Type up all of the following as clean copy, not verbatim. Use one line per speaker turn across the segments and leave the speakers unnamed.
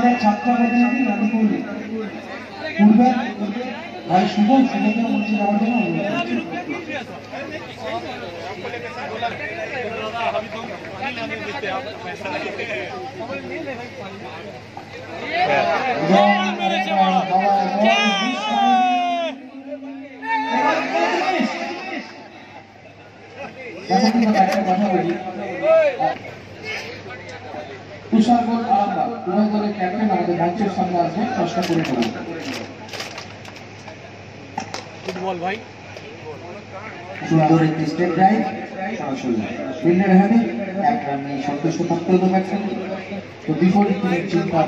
আমাদের ছাত্র প্রতিনিধি রানীপুরে পূর্বে ভাই শুভকে মঞ্চে যাওয়ার জন্য কথা বলি তুষারগড় আরামবাগ উভয় দলের ক্যাপ্টেন আমাদের মঞ্চের সামনে আসবে প্রশ্ন করে করুন। ফুটবল ভাই সুন্দর একটি স্টেপ ড্রাইভ সরাসরি ফিল্ডের হাতে এক রান নিয়ে সন্তুষ্ট থাকতে হতো ব্যাটসম্যান। তো বিপরীত টিমের চিন্তা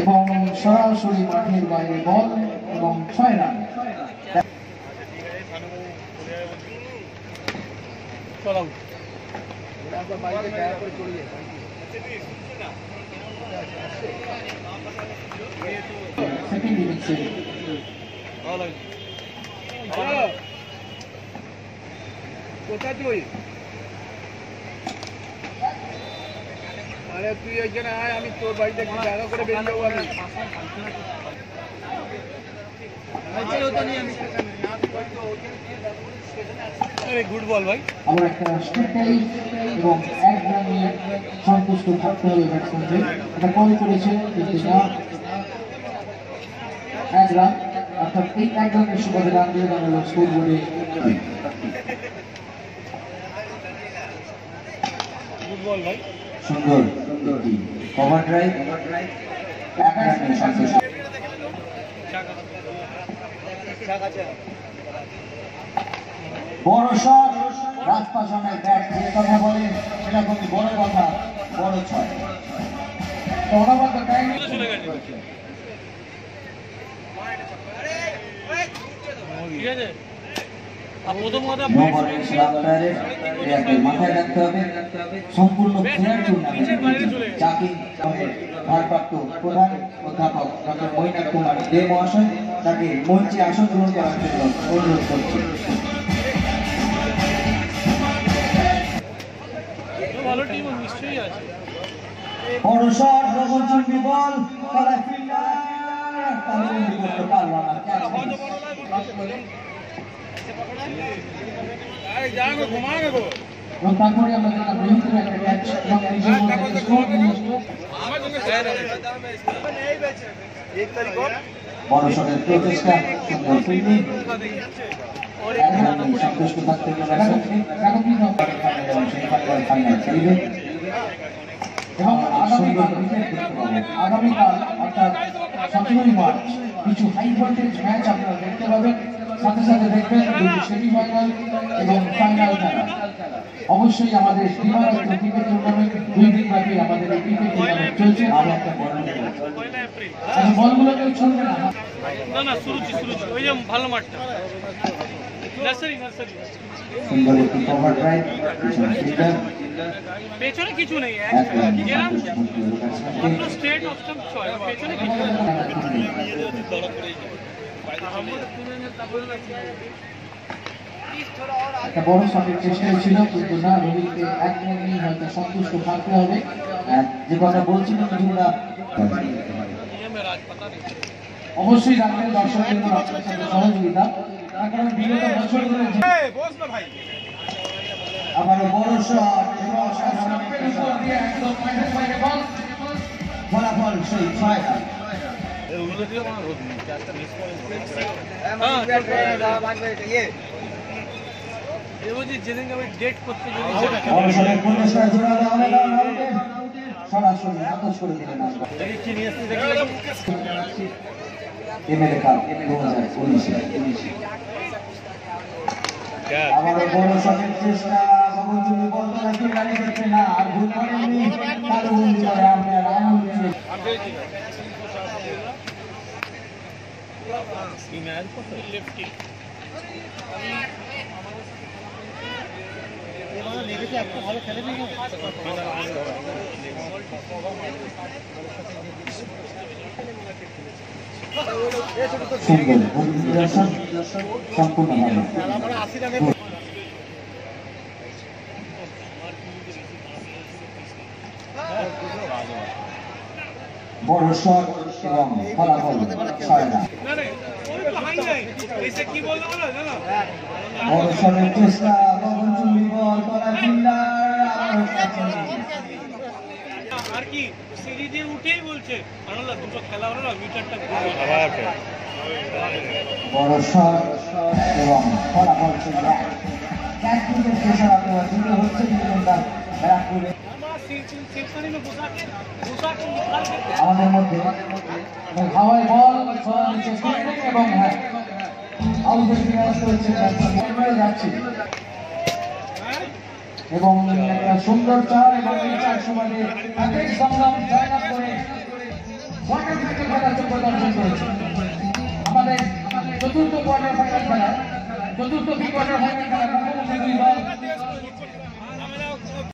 এবং সরাসরি মাঠের বাইরে বল এবং 6 রান। সেকেন্ড ইনিংসে কোথায় তুই? আরে তুই এখানে আয়, আমি তোর বাড়িতে একটু জায়গা করে বেরিয়ে যাবো। আমি গুড বল ভাই। আমার একটা স্ট্রাইক এবং এক রান নিয়ে সন্তুষ্ট থাকতে হবে ব্যাটসম্যানকে। এটা কল করেছে কিন্তু না, এক রান, অর্থাৎ এই এক রানের সুবাদে রান দিয়ে দাঁড়ালো স্কোর বোর্ডে। গুড বল ভাই, সুন্দর কভার ড্রাইভ, এক রানে সন্তুষ্ট। বড় শট, রাজপাশনের ব্যাট যে কথা বলে সেটা খুবই বড় কথা, বড় ছয়। তো অনবরত টাইম চলে গেছে, ঠিক আছে। মাথায় রাখতে হবে সম্পূর্ণ ভারপ্রাপ্ত প্রধান অধ্যাপক ডক্টর মৈনাক কুমার দে মহাশয় তাকে মঞ্চে আসন গ্রহণ করার জন্য অনুরোধ করছি। বড় শট, রবনচন্ডী বল, তলায় ফিল্ডার তালবন্দি করতে পারল না। তারপরে আমরা একটা ক্যাচ বড় শটের প্রচেষ্টা, সুন্দর ফিল্ডিং, সন্তুষ্ট থাকতে এবং আগামীকাল অর্থাৎ 17 মার্চ কিছু হাই ভোল্টেজ ম্যাচ আপনারা দেখতে পাবেন, সাথে সাথে দেখবেন দুটি সেমিফাইনাল এবং ফাইনাল খেলা। অবশ্যই আমাদের দিবারাত্র ক্রিকেট টুর্নামেন্ট 2 দিন ব্যাপী আমাদের এই ক্রিকেট টুর্নামেন্ট চলছে। আর একটা বলগুলো কেউ ছুটবে না, না শুরুছি ওই যে ভালো মাঠটা সুন্দর একটি কভার ড্রাইভ, পেছনে কিছু নেই, স্ট্রেট অপশন ছয়, পেছনে কিছু একটা বড় শটের চেষ্টা ছিল কিন্তু না, রবিকে এক মিনিট হয়তো সন্তুষ্ট থাকতে হবে। যে কথা বলছিলেন আমরা অবশ্যই রাখবেন দর্শকদের সহযোগিতা, তার কারণ বিগত বছরগুলো আবারও বড় শট, ফলাফল সেই 6 রান। সরাসরি নাকচ করে দিলেন এমএলএ কাপ 2019। আবারও বড় শটের চেষ্টা, রবনচন্ডী বল নাকি গাড়ি দেখছে না, আর ভুল করেননি, তালবন্দি করে আপনার আমল ভালো খেলে সম্পূর্ণ বড় শট এবং ফলাফল 6 রান। বড় শটের চেষ্টা, গগনচুম্বী বল, তলার ফিল্ডার
আর কি সিরিজে উঠেই বলছে আনলা দুটো খেলা হলো না উইকেটটা
বড় শট এবং ফলাফল 6 রান। ক্যাপ্টেনের প্রেসার আপনারা দিতে হচ্ছে কিন্তু ব্যারাকপুরে আমাদের মধ্যে হাওয়ায় বল এবং আউটের ফিনিশ করেছে যাচ্ছে এবং একটা সুন্দর চার এবং এই চার সমাজে একেক সংগ্রাম জয়লাভ করে কোয়ার্টার ফাইনাল খেলার যোগ্যতা অর্জন করেছে। আমাদের চতুর্থ কোয়ার্টার ফাইনাল খেলা, চতুর্থ বি কোয়ার্টার ফাইনাল খেলা